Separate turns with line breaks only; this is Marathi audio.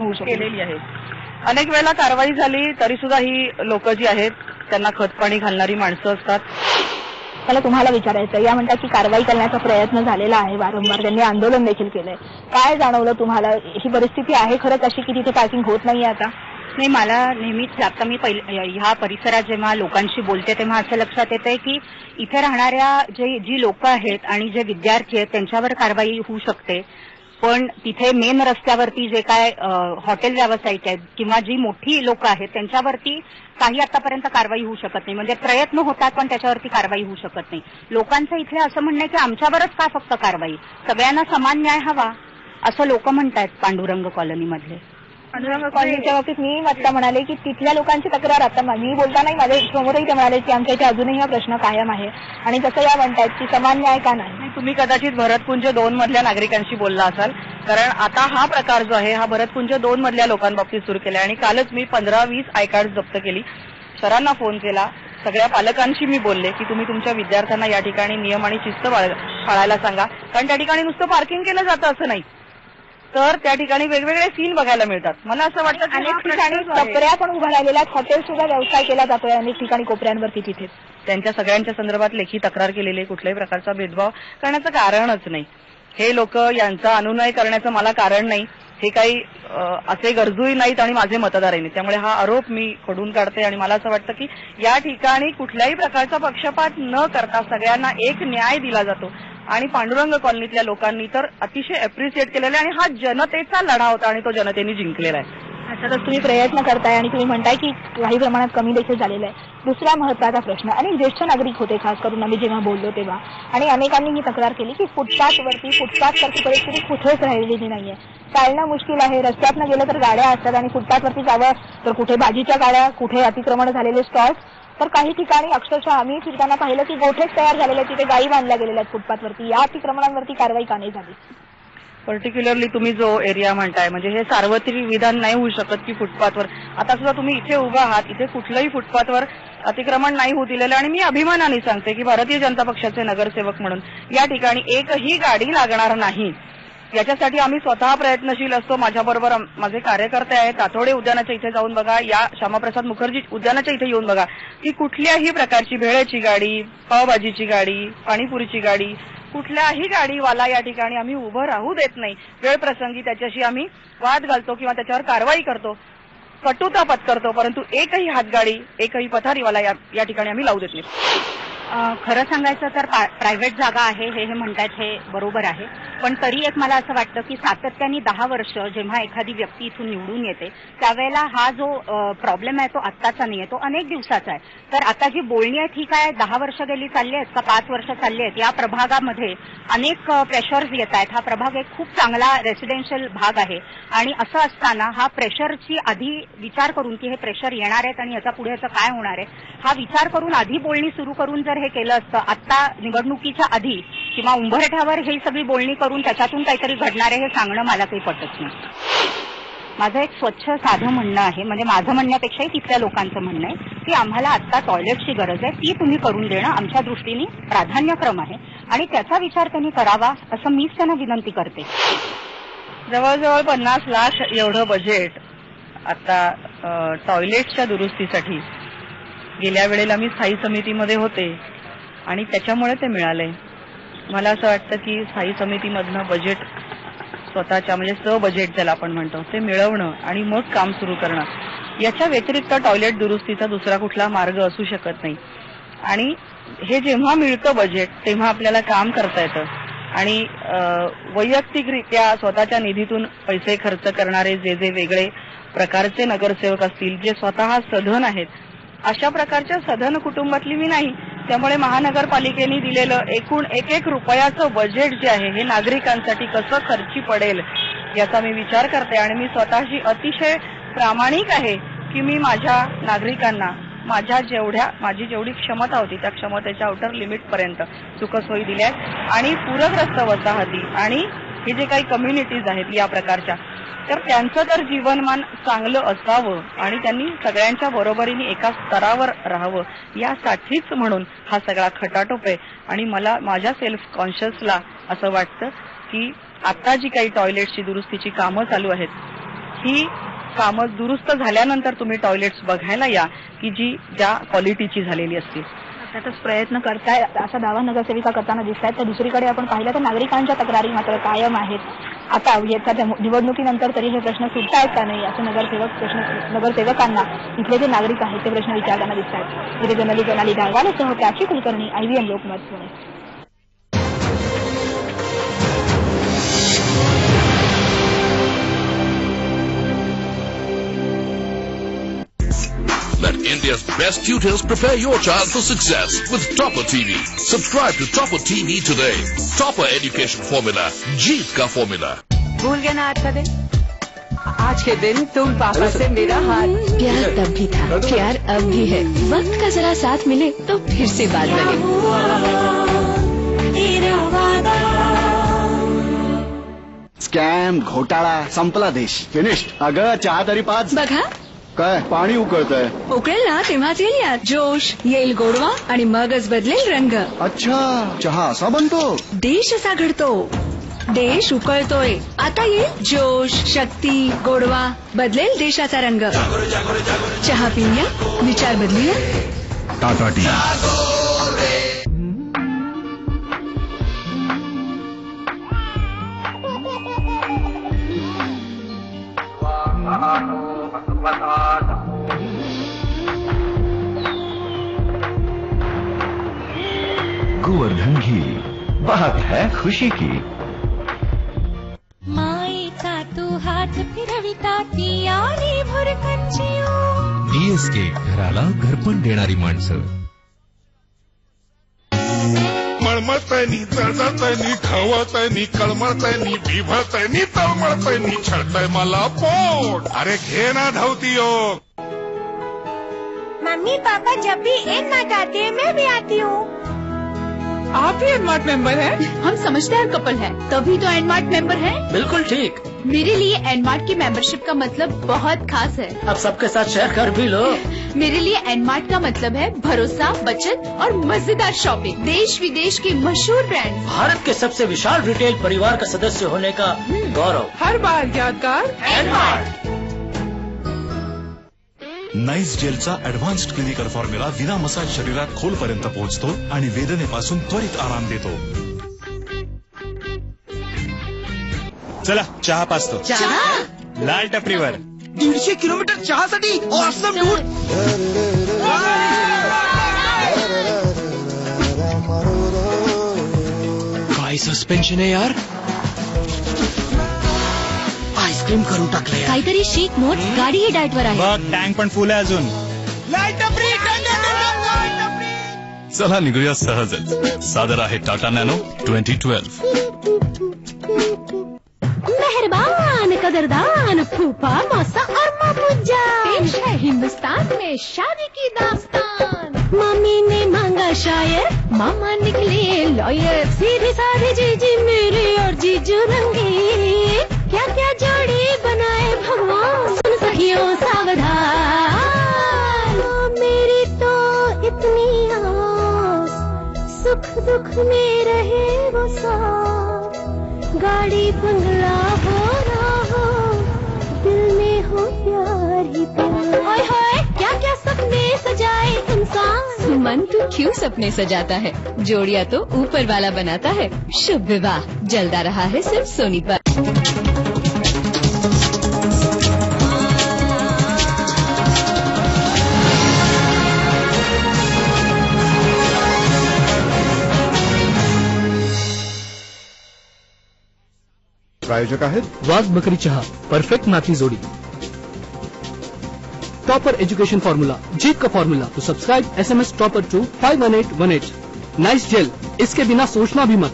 होऊ शकेल?
केलेली आहे. अनेक वेळेला कारवाई झाली तरी सुद्धा ही लोक जी आहेत त्यांना खतपाणी घालणारी माणसं असतात.
मला तुम्हाला विचारायचं, या म्हणतात की कारवाई करण्याचा प्रयत्न झालेला आहे, वारंवार त्यांनी आंदोलन देखील केलंय. काय जाणवलं तुम्हाला? ही परिस्थिती आहे खरंच अशी की तिथे पार्किंग होत नाहीये आता?
नाही, मला नेहमीच आता मी ह्या परिसरात जेव्हा लोकांशी बोलते तेव्हा असं लक्षात येतंय की इथे राहणाऱ्या जी लोक आहेत आणि जे विद्यार्थी आहेत त्यांच्यावर कारवाई होऊ शकते, पण तिथे मेन रस्त्यावरती जे काय हॉटेल व्यावसायिक आहेत किंवा जी मोठी लोक आहेत त्यांच्यावरती काही आतापर्यंत कारवाई होऊ शकत नाही. म्हणजे प्रयत्न होतात पण त्याच्यावरती कारवाई होऊ शकत नाही. लोकांचं इथे असं म्हणणं आहे की आमच्यावरच का फक्त कारवाई, सगळ्यांना समान न्याय हवा असं लोक म्हणतायत पांडुरंग कॉलनीमधले.
पांडुरंग कॉलनीच्या बाबतीत मी आता म्हणाले की तिथल्या लोकांची तक्रार, आता मी बोलताना माझ्या समोरही ते म्हणाले की आमच्या इथे अजूनही हा प्रश्न कायम आहे आणि तसं या म्हणतायत की समान न्याय का नाही.
तुम्ही कदाचित भरतकुंज 2 मधल्या नागरिकांशी बोलला असाल, कारण आता हा प्रकार जो आहे हा भरतकुंज 2 मधल्या लोकांबाबतीत सुरू केला आणि कालच मी 15-20 आय कार्ड जप्त केली. सरांना फोन केला, सगळ्या पालकांशी मी बोलले की तुम्ही तुमच्या विद्यार्थ्यांना या ठिकाणी नियम आणि शिस्त पाळायला सांगा, कारण त्या ठिकाणी नुसतं पार्किंग केलं जातं असं नाही, तर त्या ठिकाणी वेगवेगळे सीन बघायला मिळतात. मला असं वाटतं
अनेक ठिकाणी टपऱ्या पण उभ्या राहिलेल्या आहेत, हॉटेल सुद्धा व्यवसाय केला जातोय अनेक ठिकाणी कोपऱ्यांवरती. तिथे
त्यांच्या सगळ्यांच्या संदर्भात लेखी तक्रार केलेली आहे. कुठल्याही प्रकारचा भेदभाव करण्याचं कारणच नाही. हे लोक यांचा अनुनय करण्याचं मला कारण नाही. हे काही असे गरजूही नाहीत आणि माझे मतदारही नाहीत. त्यामुळे हा आरोप मी खोडून काढते आणि मला असं वाटतं की या ठिकाणी कुठल्याही प्रकारचा पक्षपात न करता सगळ्यांना एक न्याय दिला जातो आणि पांडुरंग कॉलनीतल्या लोकांनी तर अतिशय अप्रिशिएट केलेला आहे आणि हा जनतेचा लढा होता आणि तो जनतेने जिंकलेला आहे.
अर्थातच तुम्ही प्रयत्न करताय आणि तुम्ही म्हणताय की काही प्रमाणात कमी देखील झालेला आहे. दुसरा महत्वाचा प्रश्न, अनेक ज्येष्ठ नागरिक होते खास करून आम्ही जेव्हा बोललो तेव्हा, आणि अनेकांनी ही तक्रार केली की फुटपाथवरती परिस्थिती कुठेच राहिलेली नाहीये. चालणं मुश्किल आहे, रस्त्यातनं गेलं तर गाड्या असतात आणि फुटपाथवरती जावं तर कुठे भाजीच्या गाड्या, कुठे अतिक्रमण झालेले स्टॉल्स, तर काही ठिकाणी अक्षरशः आम्ही फिरताना पाहिलं की गोठेच तयार झालेले आहेत, तिथे गायी बांधल्या गेलेल्या आहेत फुटपाथवरती. या अतिक्रमणांवरती कारवाई का नाही झाली?
पर्टिक्युलरली तुम्ही जो एरिया म्हणताय, म्हणजे हे सार्वत्रिक विधान नाही होऊ शकत की फुटपाथवर, आता सुद्धा तुम्ही इथे उभा आहात, इथे कुठल्याही फुटपाथवर अतिक्रमण नाही होऊ दिलेलं आणि मी अभिमानाने सांगते की भारतीय जनता पक्षाचे नगरसेवक म्हणून या ठिकाणी एकही गाडी लागणार नाही. याच्यासाठी आम्ही स्वतः प्रयत्नशील असतो. माझ्याबरोबर माझे कार्यकर्ते आहेत. तातोडे उद्यानाच्या इथे जाऊन बघा, या श्यामाप्रसाद मुखर्जी उद्यानाच्या इथे येऊन बघा की कुठल्याही प्रकारची भेळेची गाडी, पावभाजीची गाडी, पाणीपुरीची गाडी, कुठल्याही गाडीवाला या ठिकाणी आम्ही उभं राहू देत नाही. वेळ प्रसंगी त्याच्याशी आम्ही वाद घालतो किंवा त्याच्यावर कारवाई करतो, कटुता पत्करतो, परंतु एकही हातगाडी, एकही पथारीवाला या ठिकाणी आम्ही लावू देत नाही.
खरं सांगायचं तर प्रायव्हेट जागा आहे हे म्हणतात हे बरोबर आहे, पण तरी एक मला असं वाटतं की सातत्याने 10 वर्ष जेव्हा एखादी व्यक्ती इथून निवडून येते त्यावेळेला हा जो प्रॉब्लेम आहे तो आत्ताचा नाही आहे, तो अनेक दिवसाचा आहे. तर आता जी बोलणी आहे ठीक आहे, 10 वर्ष गेली चालली आहेत का 5 वर्ष चालली आहेत, या प्रभागामध्ये अनेक प्रेशर्स येत आहेत. हा प्रभाग एक खूप चांगला रेसिडेन्शियल भाग आहे आणि असं असताना हा प्रेशरची आधी विचार करून की हे प्रेशर येणार आहेत आणि याचा पुढे असं काय होणार आहे हा विचार करून आधी बोलणी सुरू करून जर हे केलं असतं, आता निवडणुकीच्या आधी किंवा उंबरठ्यावर ही सगळी बोलणी करून त्याच्यातून काहीतरी घडणार आहे हे सांगणं मला काही पटत नाही. माझं एक स्वच्छ साधं म्हणणं आहे, म्हणजे माझं म्हणण्यापेक्षाही तिथल्या लोकांचं म्हणणं आहे की आम्हाला आता टॉयलेटची गरज आहे, ती तुम्ही करून देणं आमच्या दृष्टीने प्राधान्यक्रम आहे आणि त्याचा विचार त्यांनी करावा असं मीच त्यांना विनंती करते.
जवळजवळ 50 लाख एवढं बजेट आता टॉयलेटच्या दुरुस्तीसाठी गेल्या वेळेला मी स्थायी समितीमध्ये होते आणि त्याच्यामुळे ते मिळालंय. मला असं वाटतं की स्थायी समितीमधनं बजेट स्वतःच्या म्हणजे बजेट ज्याला आपण म्हणतो ते मिळवणं आणि मग काम सुरू करणं, याच्या व्यतिरिक्त टॉयलेट दुरुस्तीचा दुसरा कुठला मार्ग असू शकत नाही. आणि हे जेव्हा मिळतं बजेट तेव्हा आपल्याला काम करता येतं आणि वैयक्तिकरित्या स्वतःच्या निधीतून पैसे खर्च करणारे जे वेगळे प्रकारचे नगरसेवक असतील, जे स्वतः सधन आहेत, अशा प्रकारच्या सधन कुटुंबातली मी नाही. त्यामुळे महानगरपालिकेने दिलेलं एकूण 1-1 रुपयाचं बजेट जे आहे हे नागरिकांसाठी कसं खर्ची पडेल याचा मी विचार करते आणि मी स्वतःशी अतिशय प्रामाणिक आहे की मी माझ्या नागरिकांना माझी जेवढी क्षमता होती त्या क्षमतेच्या आउटर लिमिट पर्यंत सुखसोयी दिल्या आणि पूरग्रस्त वसाहती आणि हे जे काही कम्युनिटीज आहेत या प्रकारच्या, तर त्यांचं तर जीवनमान चांगलं असावं आणि त्यांनी सगळ्यांच्या बरोबरीने एका स्तरावर राहावं यासाठीच म्हणून हा सगळा खटाटोप आहे. आणि मला माझ्या सेल्फ कॉन्शियसला असं वाटतं की आता जी काही टॉयलेटची दुरुस्तीची कामं चालू आहेत ही कामं दुरुस्त झाल्यानंतर तुम्ही टॉयलेट्स बघायला या की जी ज्या क्वालिटीची झालेली असतील.
त्यातच प्रयत्न करताय असा दावा नगरसेविका करताना दिसत आहेत. तर दुसरीकडे आपण पाहिलं तर नागरिकांच्या तक्रारी मात्र कायम आहेत. आता येत्या निवडणुकीनंतर तरी हे प्रश्न सुटतायत का नाही असं नगरसेवकांना इथले जे नागरिक आहेत ते प्रश्न विचारताना दिसत आहेत. इथे जर्नलिस्ट सोनाली गायकवाडसह Prachi Kulkarni, IVM Lokmat, Pune.
Let India's best tutors prepare your child for success with Topper TV. Subscribe to Topper TV today. Topper Education Formula. जीत का फॉर्मूला.
भूल गया ना आज का दिन? आज के दिन तुम पापा से मेरा हाथ.
प्यार तब भी था, प्यार अब भी है. वक्त का जरा साथ मिले तो फिर से बात बने.
स्कॅम, घोटाळा, संपला देश. फिनिश्ड. अगं चहा तरी पाच.
बघा
काय पाणी उकळतंय.
उकळेल ना तेव्हाच येईल यात जोश, येईल गोडवा आणि मगच बदलेल रंग.
अच्छा, चहा असा बनतो.
देश असा घडतो, देश उकळतोय. आता येईल जोश, शक्ती, गोडवा, बदलेल देशाचा रंग. चहा पिऊया, विचार बदलूया.
टाटा टी.
गोवर्धन घी, बात है खुशी की.
माईचा तू हात फिरविता ती आली भुरकंची.
DSK, घराला घरपण देणारी माणसं.
मळमळतनी, जळजळतनी, खवळतनी, कळमळतनी, बिभळतनी, तळमळतनी, छळतय मला पोट. अरे घे ना धावती हो.
मम्मी पापा जब भी एनमार्ट आते हैं मैं भी आती हूँ.
आप ही एनमार्ट मेंबर हैं?
हम समझदार कपल हैं, तभी तो एनमार्ट मेंबर हैं.
बिल्कुल ठीक.
मेरे लिए एनमार्ट की मेंबरशिप का मतलब बहुत खास है.
अब सबके साथ शेयर कर भी लो.
मेरे लिए एनमार्ट का मतलब है भरोसा, बचत और मजेदार शॉपिंग. देश विदेश के मशहूर ब्रांड,
भारत के सबसे विशाल रिटेल परिवार का सदस्य होने का गौरव.
हर बार यादगार
एनमार्ट.
नाईस जेलचा ऍडव्हान्स्ड क्लिनिकल फॉर्म्युला विना मसाज शरीरात खोलपर्यंत पोहोचतो आणि वेदनेपासून त्वरित आराम देतो. चला चहा पाचतो. लाल टपरीवर
150 किलोमीटर चहासाठी ऑसम टूर.
काय सस्पेन्शन आहे यार.
आईस्क्रीम करून टाकलंय.
काहीतरी शीक मोड. गाडी ही डाएटवर आहे.
बघ टँक पण फुल आहे अजून. चला निघूया सहजच. सादर आहे टाटा नॅनो 2012.
मेहरबान, कदरदान, फूफा, मौसा और मामूजा. पेश है हिंदुस्तान में शादी की दास्तान. मम्मी ने मांगा शायर, मामा निकले लॉयर. सीधी साधी जीजी मेरे और जीजू रंगे. क्या क्या जोड़ी बनाए भगवान, सुन सखियों सावधान. मेरी तो इतनी आस, सुख दुख में रहे वो साथ. गाड़ी बंगला हो ना हो, दिल में हो प्यार ही प्यार. ओए होए क्या क्या सपने सजाए इंसान. मन तू क्यों सपने सजाता है, जोड़िया तो ऊपर वाला बनाता है. शुभ विवाह जल्दा रहा है सिर्फ सोनी पर.
प्रायोजक आहेत
वाघ बकरी चहा, परफेक्ट नाती जोड़ी. टॉपर एजुकेशन फॉर्मूला, जीत का फॉर्मूला. तो subscribe SMS topper to 51818. Nice gel, इसके बिना सोचना भी मत.